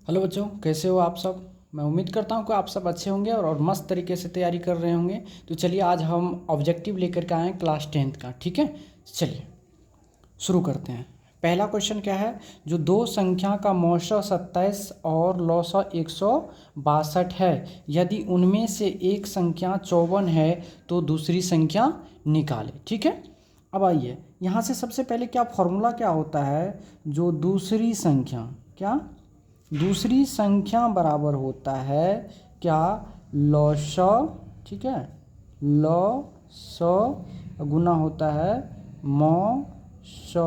Hello बच्चों, कैसे हो आप सब। मैं उम्मीद करता हूँ कि आप सब अच्छे होंगे और मस्त तरीके से तैयारी कर रहे होंगे। तो चलिए आज हम ऑब्जेक्टिव लेकर के आए हैं क्लास 10th का। ठीक है, चलिए शुरू करते हैं। पहला क्वेश्चन क्या है, जो दो संख्या का मौसा 27 और लौसा 162 है, यदि उनमें से एक संख्या 54 है तो दूसरी संख्या निकाले। ठीक है, अब आइए यहाँ से सबसे पहले क्या फॉर्मूला क्या होता है, जो दूसरी संख्या दूसरी संख्या बराबर होता है क्या, लौसा। ठीक है, लौसा गुना होता है मौसा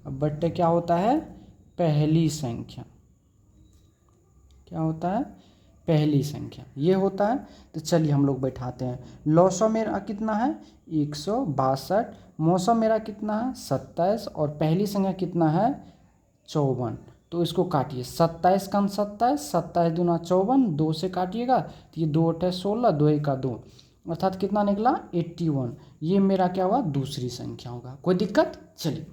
बट्टे क्या होता है, पहली संख्या। क्या होता है, पहली संख्या ये होता है। तो चलिए हम लोग बैठाते हैं। लौसा मेरा कितना है 162, मौसा मेरा कितना है 27 और पहली संख्या कितना है 54। तो इसको काटिए, 27 का 27, 27 दूना 54, 2 से काटिएगा तो ये 2 अठे 16, 2 एक का 2, अर्थात कितना निकला 81। ये मेरा क्या हुआ, दूसरी संख्या होगा। कोई दिक्कत। चलिए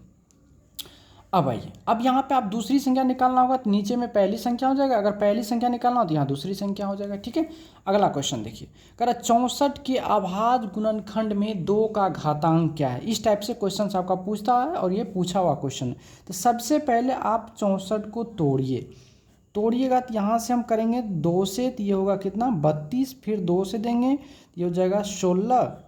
अब आइए, अब यहाँ पे आप दूसरी संख्या निकालना होगा तो नीचे में पहली संख्या हो जाएगा, अगर पहली संख्या निकालना हो तो यहाँ दूसरी संख्या हो जाएगा। ठीक है, अगला क्वेश्चन देखिए, कह रहा 64 के अभाज्य गुणनखंड में 2 का घातांक क्या है। इस टाइप से क्वेश्चन आपका पूछता है और ये पूछा हुआ क्वेश्चन है। तो सबसे पहले आप 64 को तोड़िएगा तो यहाँ से हम करेंगे 2 से, तो ये होगा कितना 32, फिर 2 से देंगे तो ये हो जाएगा 16,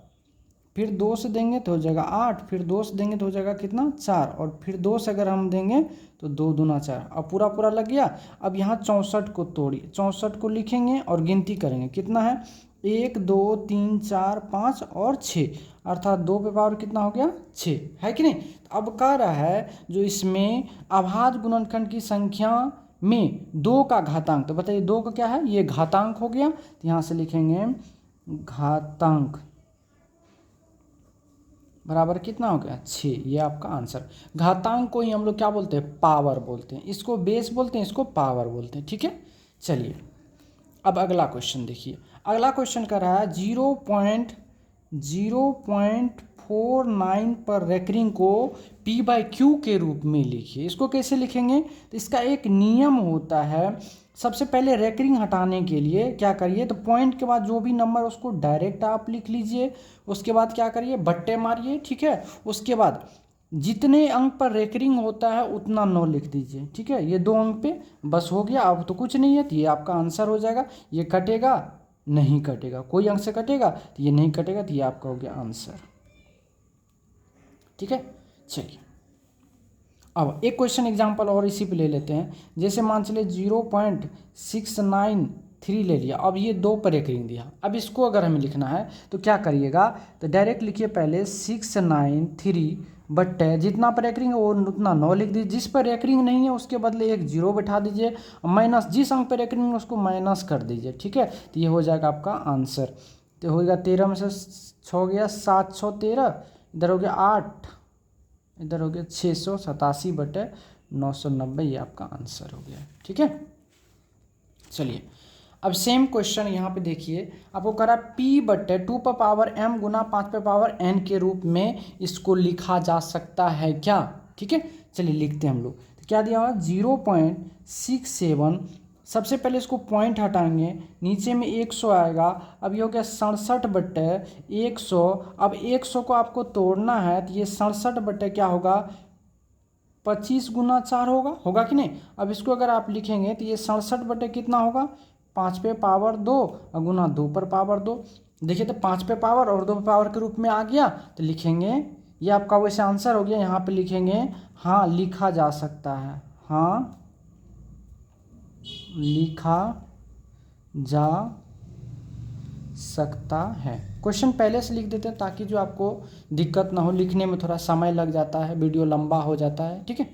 फिर 2 से देंगे तो हो जाएगा 8, फिर 2 से देंगे तो हो जाएगा कितना 4, और फिर 2 से अगर हम देंगे तो 2 दूना 4। अब पूरा पूरा लग गया। अब यहाँ 64 को तोड़िए, 64 को लिखेंगे और गिनती करेंगे कितना है 1 2 3 4 5 और 6, अर्थात 2 पे पावर कितना हो गया 6, है कि नहीं। अब कह रहा है जो इसमें अभाज्य गुणनखंड की संख्या में 2 का घातांक, तो बताइए 2 का क्या है, ये घातांक हो गया। तो यहाँ से लिखेंगे घातांक बराबर कितना हो गया 6, ये आपका आंसर। घातांक को ही हम लोग क्या बोलते हैं, पावर बोलते हैं। इसको बेस बोलते हैं, इसको पावर बोलते हैं। ठीक है, चलिए अब अगला क्वेश्चन देखिए। अगला क्वेश्चन कर रहा है 0.49 पर रेकरिंग को P/Q के रूप में लिखिए। इसको कैसे लिखेंगे, तो इसका एक नियम होता है। सबसे पहले रेकरिंग हटाने के लिए क्या करिए, तो पॉइंट के बाद जो भी नंबर उसको डायरेक्ट आप लिख लीजिए। उसके बाद क्या करिए, बट्टे मारिए। ठीक है, उसके बाद जितने अंक पर रेकरिंग होता है उतना 9 लिख दीजिए। ठीक है, ये 2 अंक पे बस हो गया। अब तो कुछ नहीं है, तो ये आपका आंसर हो जाएगा। ये कटेगा नहीं कटेगा, कोई अंक से कटेगा तो ये नहीं कटेगा, तो ये आपका हो गया आंसर। ठीक है, चलिए अब एक क्वेश्चन एग्जांपल और इसी पे ले लेते हैं। जैसे मान चलिए 0.693 ले लिया। अब ये 2 पर रेकरिंग दिया। अब इसको अगर हमें लिखना है तो क्या करिएगा, तो डायरेक्ट लिखिए पहले 693 बट्टे जितना पर रेकरिंग है वो उतना 9 लिख दीजिए। जिस पर रेकरिंग नहीं है उसके बदले एक 0 बैठा दीजिए, माइनस जिस अंक पर रेकरिंग है उसको माइनस कर दीजिए। ठीक है, तो ये हो जाएगा आपका आंसर। तो हो गया 13 में से 6 गया 713, इधर हो गया 8, इधर हो गया 687 बटे 990, ये आपका आंसर हो गया। ठीक है, चलिए अब सेम क्वेश्चन यहाँ पे देखिए। आपको करा P/2 पर पावर m गुना 5 पर पावर n के रूप में इसको लिखा जा सकता है क्या। ठीक है, चलिए लिखते हैं हम लोग। तो क्या दिया हुआ 0.67, सबसे पहले इसको पॉइंट हटाएंगे, नीचे में 100 आएगा। अब ये हो गया 67 बट्टे 100। अब 100 को आपको तोड़ना है तो ये 67 बट्टे क्या होगा 25 गुना 4 होगा कि नहीं। अब इसको अगर आप लिखेंगे तो ये 67 बट्टे कितना होगा 5 पे पावर 2 और गुना 2 पर पावर 2। देखिए तो 5 पे पावर और 2 पे पावर के रूप में आ गया, तो लिखेंगे ये आपका वैसे आंसर हो गया। यहाँ पे लिखेंगे हाँ लिखा जा सकता है, हाँ लिखा जा सकता है। क्वेश्चन पहले से लिख देते हैं ताकि जो आपको दिक्कत ना हो, लिखने में थोड़ा समय लग जाता है, वीडियो लंबा हो जाता है। ठीक है,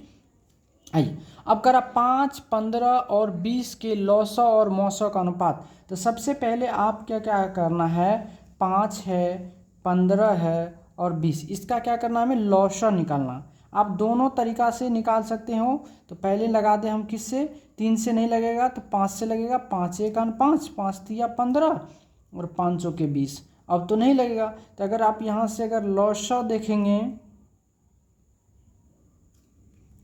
आइए अब करा 5, 15 और 20 के लौसा और मौसा का अनुपात। तो सबसे पहले आप क्या क्या करना है, 5 है 15 है और 20, इसका क्या करना है, हमें लौसा निकालना। आप दोनों तरीका से निकाल सकते हो। तो पहले लगा दें हम किससे, 3 से नहीं लगेगा तो 5 से लगेगा। 5 1 5, 5 3 15 और 5 के 20। अब तो नहीं लगेगा, तो अगर आप यहाँ से अगर लौसा देखेंगे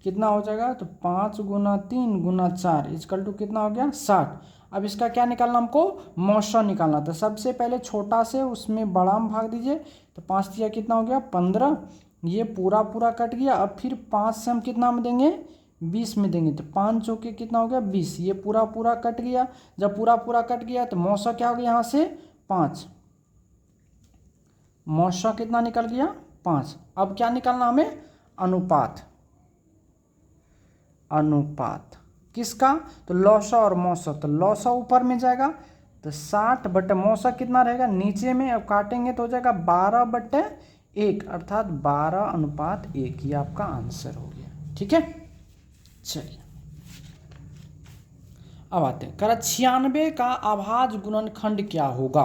कितना हो जाएगा, तो 5 गुना 3 गुना 4 इजकल टू कितना हो गया 60। अब इसका क्या निकालना, हमको मौसा निकालना था। सबसे पहले छोटा से उसमें बड़ा में भाग दीजिए, तो 5 दिया कितना हो गया 15, ये पूरा पूरा कट गया। अब फिर 5 से हम कितना में देंगे 20 में देंगे, तो 5 चौके कितना हो गया 20, ये पूरा पूरा कट गया। जब पूरा पूरा कट गया तो मौसा क्या हो गया यहाँ से 5, मौसा कितना निकल गया 5। अब क्या निकालना हमें, अनुपात, अनुपात किसका, तो लौसा और मौसा। तो लौसा ऊपर में जाएगा तो 60 बटे मौसा कितना रहेगा नीचे में। अब काटेंगे तो हो जाएगा 12/1 अर्थात 12:1। ये आपका आंसर हो गया। ठीक है, चलिए अब आते हैं। करा 96 का अभाज्य गुणनखंड क्या होगा।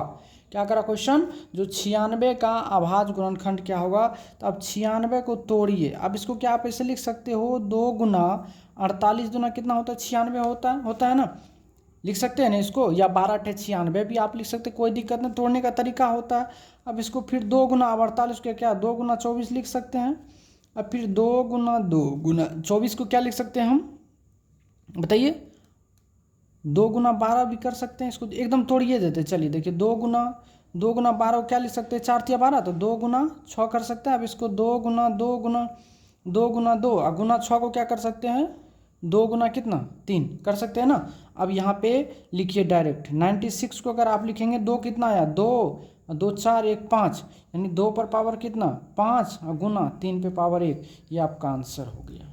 क्या करा क्वेश्चन, जो 96 का अभाज्य गुणनखंड क्या होगा। तो अब 96 को तोड़िए। अब इसको क्या आप ऐसे लिख सकते हो, 2 गुना 48 गुना कितना होता है 96 होता है ना, लिख सकते हैं ना इसको, या 12×96 भी आप लिख सकते हैं, कोई दिक्कत नहीं, तोड़ने का तरीका होता है। अब इसको फिर 2 गुना 48 को क्या 2 गुना 24 लिख सकते हैं। अब फिर 2 गुना 2 गुना 24 को क्या लिख सकते हैं हम, बताइए, 2 गुना 12 भी कर सकते हैं। इसको एकदम तोड़िए देते, चलिए देखिए 2 गुना 12 को क्या लिख सकते हैं 4×3=12, तो 2 गुना 6 कर सकते हैं। अब इसको 2 गुना 2 गुना 2 गुना 2 और गुना 6 को क्या कर सकते हैं 2 गुना कितना 3 कर सकते हैं ना। अब यहाँ पे लिखिए डायरेक्ट 96 को अगर आप लिखेंगे 2 कितना आया 2 2 4 1 5, यानी 2 पर पावर कितना 5 और गुना 3 पे पावर 1, ये आपका आंसर हो गया।